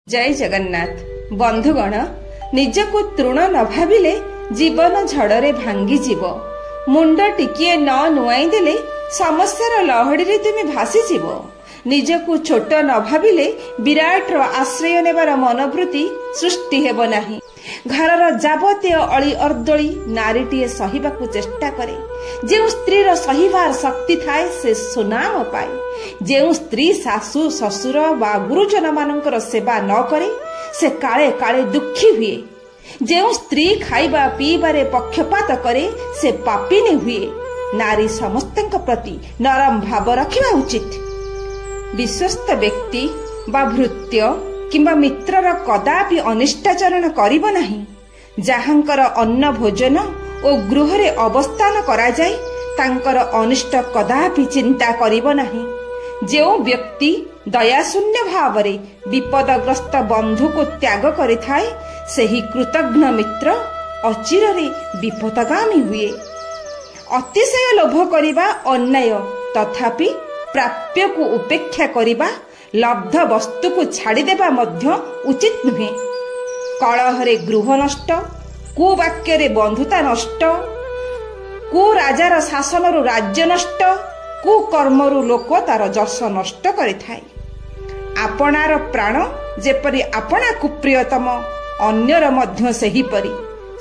जय जगन्नाथ बंधुगण निजको तृण न भाविले जीवन झड़े भांगी जीव मुंड टिकिए न नुआई देले समस्यार लहड़ी तुम भासी जीव निजको छोट न भाविले विराट आश्रय नेबार मनोवृत्ति सृष्टि हेब नाही। घरर जाबतीय अली अर्दली नारीटीए सहिबाकू चेष्टा करे। जो स्त्रीर सहिबार शक्ति थाए से सुनाम पाए। जो स्त्री सासु ससुर बा गुरुजन मानकर सेवा न करे से काले काले दुखी हुए। जो स्त्री खाइबा पीबारे पक्षपात करे से पापिनी हुए। नारी समस्तक प्रति नरम भाव रखिबा उचित। विश्वस्त व्यक्ति बा भृत्य किंबा मित्रर कदापि अनिष्टाचरण करिब नाही। जाहांकर अन्न भोजन और गृह रे अवस्थान करा जाय तांकर अनिष्ट कदापि चिंता करिब नाही। जो व्यक्ति दयाशून्य भाव रे विपदग्रस्त बंधु को त्याग करिथाय सेही कृतज्ञ मित्र अचिर रे विपदगामी हुए। अतिशय लोभ करिबा अन्याय तथापि प्राप्य को उपेक्षा करिबा लब्ध वस्तु को छाड़ी देबा मध्य उचित नुहे। कलहरे गृह नष्ट, कुवाक्य रे बंधुता नष्ट, कु राजार शासनरु राज्य नष्ट, कुकर्मरु लोक तार जश नष्ट करिथाय। आपणार प्राण जेपरि आपना को प्रियतम अन्यर मध्य सेही परि।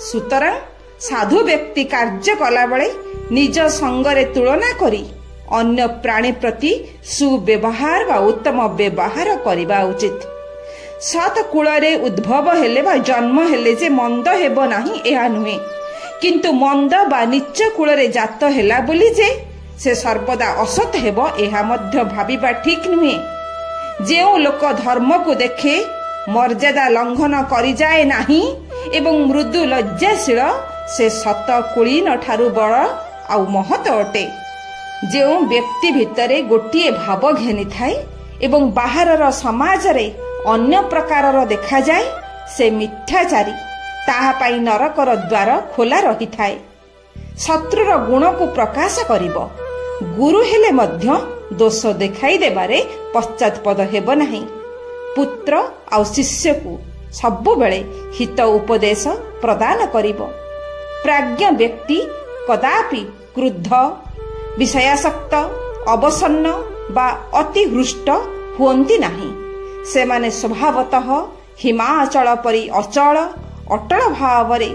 सुतरां साधु व्यक्ति कार्य कला बेले निज संगरे तुलना करी अन्य प्राणी प्रति सुव्यवहार व उत्तम व्यवहार करने उचित। सत कूलरे उद्भव हेले बा जन्म हेले जे मंद हेबो नाही एहा नुहे, किंतु मंद बा नीच कूलरे जात हेला बोली जे से सर्वदा असत हेबो एहा मध्य भाबिबा ठीक नुहे। जेउ लोक धर्म को देखे मर्यादा लंघन करि जाए नाही एवं मृदु लज्जाशील से सत कुलीन ठारू बड़ आउ महत अटे। जो व्यक्ति भितरे गोटिए भाव घेनी थाए एवं बाहरर समाज रे अन्य प्रकारर देखा जाए से मिथ्याचारी ताहा पाई नरकर द्वार खोला रही थाए। शत्रुर गुण को प्रकाश करिबो। गुरु हेले मध्य दोष देखाई देबारे पश्चातपद हेबो नाही। पुत्र आ शिष्य को सबु बेले हित उपदेश प्रदान करिबो। प्राज्ञ व्यक्ति कदापि क्रुद्ध विषयासक्त अवसन्न बा अति हृष्ट हुअन्ति नाही। से माने स्वभावतः हिमाचल परि अचल अटल भाव रे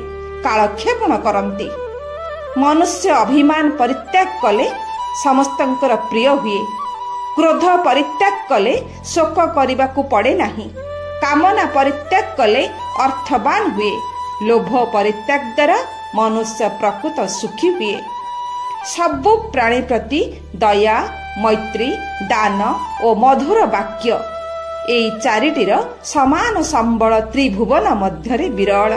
कालक्षेपण करन्ति। मनुष्य अभिमान परित्याग कले समस्तंकर प्रिय हुए। क्रोध परित्याग कले शोक करिबाकू पड़े नाही। कामना परित्याग कले अर्थवान हुए। लोभ परित्याग द्वारा मनुष्य प्रकृत सुखी हुए। सबु प्राणी प्रति दया मैत्री दान और मधुर वाक्य एई चारिटीर समान संबल त्रिभुवन मध्यरे विरल।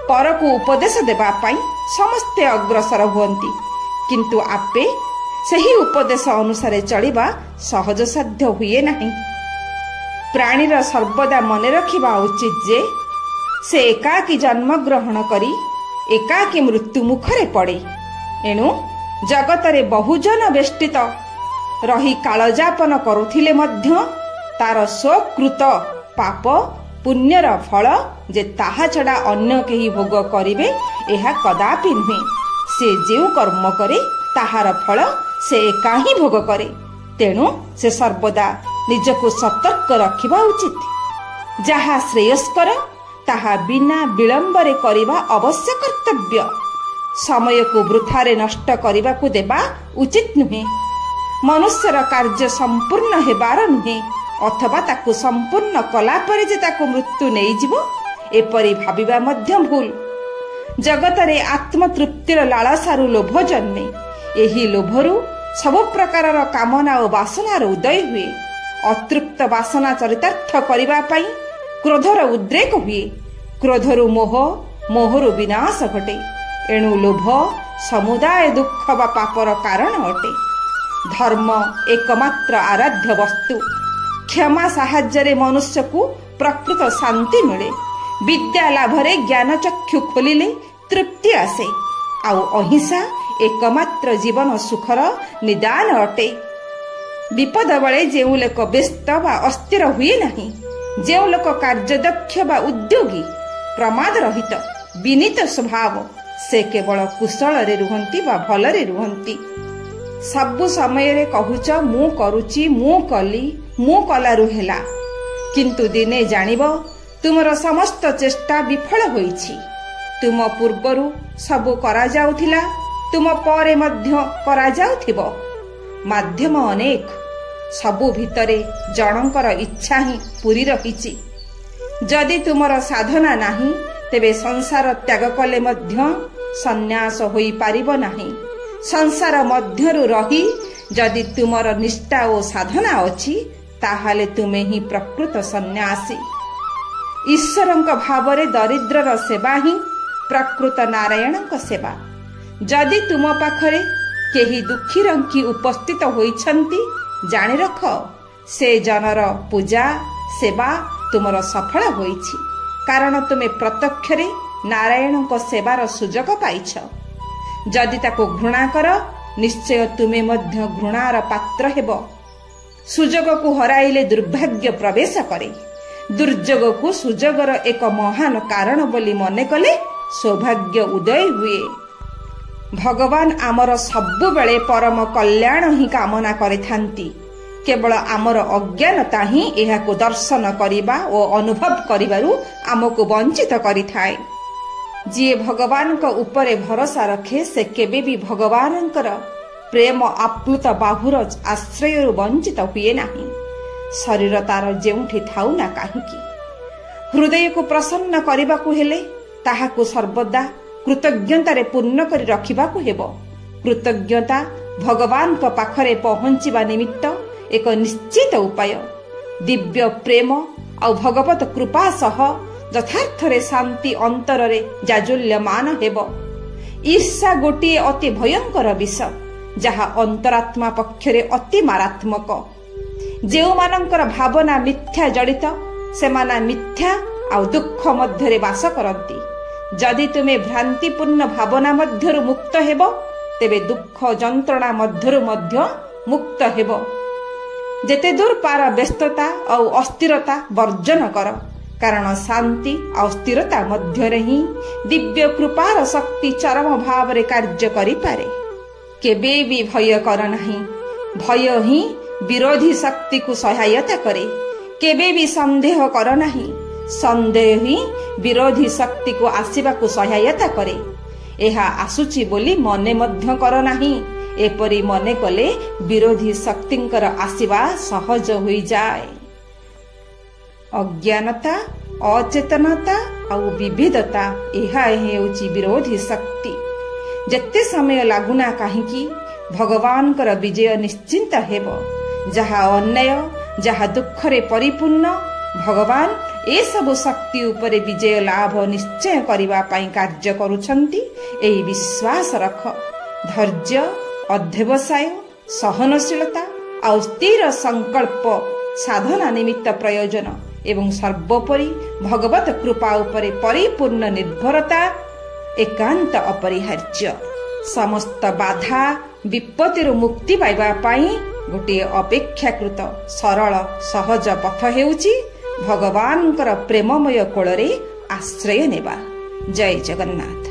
पर को उपदेश देबा पाई समस्ते अग्रसर हुअन्ति, किंतु आपे सही उपदेश अनुसार चलिबा सहज साध्य हुए नाही। प्राणीर सर्वदा मने रखिबा उचित जे से एकाकी जन्म ग्रहण करी एकाकी मृत्यु मुखरे पड़े। एणु जगतरे बहुजन बेष्टित रही कालजापन करुथिले मध्य तार स्वकृत पाप पुण्यर फल जे ताहा छड़ा अन्य केही भोग करिवे एहा कदापि नुहे। से जेउ कर्म करे ताहार फल से एका ही भोग करे। तेणु से सर्वदा निजको सतर्क रखिबा उचित। जहा श्रेयस्कर ताहा बिना विलंबरे करिबा अवश्य कर्तव्य। समय को वृथारे नष्ट करने को देबा उचित नुहे। मनुष्यर कार्य संपूर्ण हेबार नुहे अथवा ताकु संपूर्ण कला परे जे ताकु मृत्यु नहीं जीवो एपरि भाबिबा मध्य भूल। जगतरे आत्मतृप्तिर लालसारु लोभ जन्मे। एही लोभरु सब प्रकारर कामना और वासनार उदय हुए। अतृप्त वासना चरितार्थ करिबा पई क्रोधर उद्रेक हुए। क्रोधरु मोह, मोहरु विनाश घटे। एणु लोभ समुदाय दुख बा पापर कारण अटे। धर्म एकमात्र आराध्य वस्तु। क्षमा साहाय्य मनुष्य को प्रकृत शांति मिले। विद्या लाभरे ज्ञान चक्षु खोलिले तृप्ति आसे। आउ अहिंसा एकमात्र जीवन सुखर निदान अटे। विपद बेले जो लोक व्यस्त बा अस्थिर हुए नहीं ଯେଉଁ ଲୋକ କାର୍ଯ୍ୟଦକ୍ଷ ବା ଉଦ୍ୟୋଗୀ, ପ୍ରମାଦ ରହିତ, ବିନୀତ ସ୍ୱଭାବ, ସେ କେବଳ କୁଶଳରେ ରୁହନ୍ତି ବା ଭଲରେ ରୁହନ୍ତି। ସବୁ ସମୟରେ କହୁଛ ମୁଁ କରୁଛି, ମୁଁ କଲି, ମୁଁ କଲାରୁ ହେଲା, କିନ୍ତୁ ଦିନେ ଜାଣିବ ତୁମର ସମସ୍ତ ଚେଷ୍ଟା ବିଫଳ ହୋଇଛି। ତୁମ ପୂର୍ବରୁ ସବୁ କରାଯାଉଥିଲା, ତୁମ ପରେ ମଧ୍ୟ କରାଯାଉଥିବ। ମାଧ୍ୟମ ଅନେକ, ସବୁ ଭିତରେ ଜଣଙ୍କର ଇଚ୍ଛା ହିଁ ପୂରି ରହିଛି। ଯଦି ତୁମର ସାଧନା ନାହିଁ, ତେବେ ସଂସାର ତ୍ୟାଗ କଲେ ମଧ୍ୟ ସନ୍ନ୍ୟାସ ହୋଇପାରିବ ନାହିଁ। ସଂସାର ମଧ୍ୟରୁ ରହି ଯଦି ତୁମର ନିଷ୍ଠା ଓ ସାଧନା ଅଛି, ତାହେଲେ ତୁମେ ହିଁ ପ୍ରକୃତ ସନ୍ନ୍ୟାସୀ। ଈଶ୍ୱରଙ୍କ ଭାବରେ ଦରିଦ୍ରର ସେବା ହିଁ ପ୍ରକୃତ ନାରାୟଣଙ୍କ ସେବା। ଯଦି ତୁମ ପାଖରେ କେହି ଦୁଃଖୀ ରଙ୍କି ଉପସ୍ଥିତ ହୋଇଛନ୍ତି, ଜାଣି ରଖ ସେ ଜନର ପୂଜା ସେବା ତୁମର ସଫଳ ହୋଇଛି, କାରଣ ତୁମେ ପ୍ରତ୍ୟକ୍ଷରେ ନାରାୟଣଙ୍କ ସେବାର ସୁଯୋଗ ପାଇଛ। ଯଦି ତାକୁ ଘୃଣା କର, ନିଶ୍ଚୟ ତୁମେ ମଧ୍ୟ ଘୃଣାର ପାତ୍ର ହେବ। ସୁଯୋଗକୁ ହରାଇଲେ ଦୁର୍ଭାଗ୍ୟ ପ୍ରବେଶ କରେ। ଦୁର୍ଯୋଗକୁ ସୁଯୋଗର ଏକ ମହାନ କାରଣ ବୋଲି ମନେ କଲେ ସୌଭାଗ୍ୟ ଉଦୟ ହୁଏ। ଭଗବାନ ଆମର ସବୁବେଳେ ପରମ କଲ୍ୟାଣ ହିଁ କାମନା କରିଥାନ୍ତି। କେବଳ ଆମର ଅଜ୍ଞାନତା ହିଁ ଏହାକୁ ଦର୍ଶନ କରିବା ଓ ଅନୁଭବ କରିବାରୁ ଆମକୁ ବଞ୍ଚିତ କରିଥାଏ। ଯିଏ ଭଗବାନଙ୍କ ଉପରେ ଭରସା ରଖେ, ସେ କେବେ ବି ଭଗବାନଙ୍କର ପ୍ରେମ ଆପ୍ଲୁତ ବାହୁର ଆଶ୍ରୟରୁ ବଞ୍ଚିତ ହୁଏ ନାହିଁ। ଶରୀର ତାର ଯେଉଁଠି ଥାଉ ନା କାହିଁକି, ହୃଦୟକୁ ପ୍ରସନ୍ନ କରିବାକୁ ହେଲେ ତାହାକୁ ସର୍ବଦା କୃତଜ୍ଞତାରେ ପୂର୍ଣ୍ଣ କରି ରଖିବାକୁ ହେବ। କୃତଜ୍ଞତା ଭଗବାନଙ୍କ ପାଖରେ ପହଞ୍ଚିବା ନିମିତ୍ତ ଏକ ନିଶ୍ଚିତ ଉପାୟ। ଦିବ୍ୟ ପ୍ରେମ ଆଉ ଭଗବତ କୃପା ସହ ଯଥାର୍ଥରେ ଶାନ୍ତି ଅନ୍ତରରେ ଜାଜୁଲ୍ୟମାନ ହେବ। ଈର୍ଷା ଗୋଟିଏ ଅତି ଭୟଙ୍କର ବିଷ, ଯାହା ଅନ୍ତରାତ୍ମା ପକ୍ଷରେ ଅତି ମାରାତ୍ମକ। ଯେଉଁମାନଙ୍କର ଭାବନା ମିଥ୍ୟା ଜଡ଼ିତ, ସେମାନେ ମିଥ୍ୟା ଆଉ ଦୁଃଖ ମଧ୍ୟରେ ବାସ କରନ୍ତି। ଯଦି ତୁମେ ଭ୍ରାନ୍ତିପୂର୍ଣ୍ଣ ଭାବନା ମଧ୍ୟରୁ ମୁକ୍ତ ହେବ, ତେବେ ଦୁଃଖ ଯନ୍ତ୍ରଣା ମଧ୍ୟରୁ ମଧ୍ୟ ମୁକ୍ତ ହେବ। ଯେତେ ଦୂର ପାର ବ୍ୟସ୍ତତା ଆଉ ଅସ୍ଥିରତା ବର୍ଜନ କର, କାରଣ ଶାନ୍ତି ଆଉ ସ୍ଥିରତା ମଧ୍ୟରେ ହିଁ ଦିବ୍ୟ କୃପାର ଶକ୍ତି ଚରମ ଭାବରେ କାର୍ଯ୍ୟ କରିପାରେ। କେବେ ବି ଭୟ କର ନାହିଁ। ଭୟ ହିଁ ବିରୋଧୀ ଶକ୍ତିକୁ ସହାୟତା କରେ। କେବେ ବି ସନ୍ଦେହ କର ନାହିଁ। ସନ୍ଦେହ ହିଁ ବିରୋଧୀ ଶକ୍ତିକୁ ଆସିବାକୁ ସହାୟତା କରେ। ଏହା ଆସୁଛି ବୋଲି ମନେ ମଧ୍ୟ କର ନାହିଁ। ଏପରି ମନେ କଲେ ବିରୋଧୀ ଶକ୍ତିଙ୍କର ଆସିବା ସହଜ ହୋଇଯାଏ। ଅଜ୍ଞାନତା, ଅଚେତନତା ଆଉ ବିଭେଦତା, ଏହା ହେଉଛି ବିରୋଧୀ ଶକ୍ତି। ଯେତେ ସମୟ ଲାଗୁନା କାହିଁକି, ଭଗବାନଙ୍କର ବିଜୟ ନିଶ୍ଚିନ୍ତ ହେବ। ଯାହା ଅନ୍ୟାୟ, ଯାହା ଦୁଃଖରେ ପରିପୂର୍ଣ୍ଣ, ଭଗବାନ ଏସବୁ ଶକ୍ତି ଉପରେ ବିଜୟ ଲାଭ ନିଶ୍ଚୟ କରିବା ପାଇଁ କାର୍ଯ୍ୟ କରୁଛନ୍ତି। ଏହି ବିଶ୍ୱାସ ରଖ। ଧୈର୍ଯ୍ୟ, ଅଧ୍ୟବସାୟ, ସହନଶୀଳତା ଆଉ ସ୍ଥିର ସଂକଳ୍ପ ସାଧନା ନିମିତ୍ତ ପ୍ରୟୋଜନ ଏବଂ ସର୍ବୋପରି ଭଗବତ କୃପା ଉପରେ ପରିପୂର୍ଣ୍ଣ ନିର୍ଭରତା ଏକାନ୍ତ ଅପରିହାର୍ଯ୍ୟ। ସମସ୍ତ ବାଧା ବିପତ୍ତିରୁ ମୁକ୍ତି ପାଇବା ପାଇଁ ଗୋଟିଏ ଅପେକ୍ଷାକୃତ ସରଳ ସହଜ ପଥ ହେଉଛି ଭଗବାନଙ୍କର ପ୍ରେମମୟ କୋଳରେ ଆଶ୍ରୟ ନେବା। ଜୟ ଜଗନ୍ନାଥ।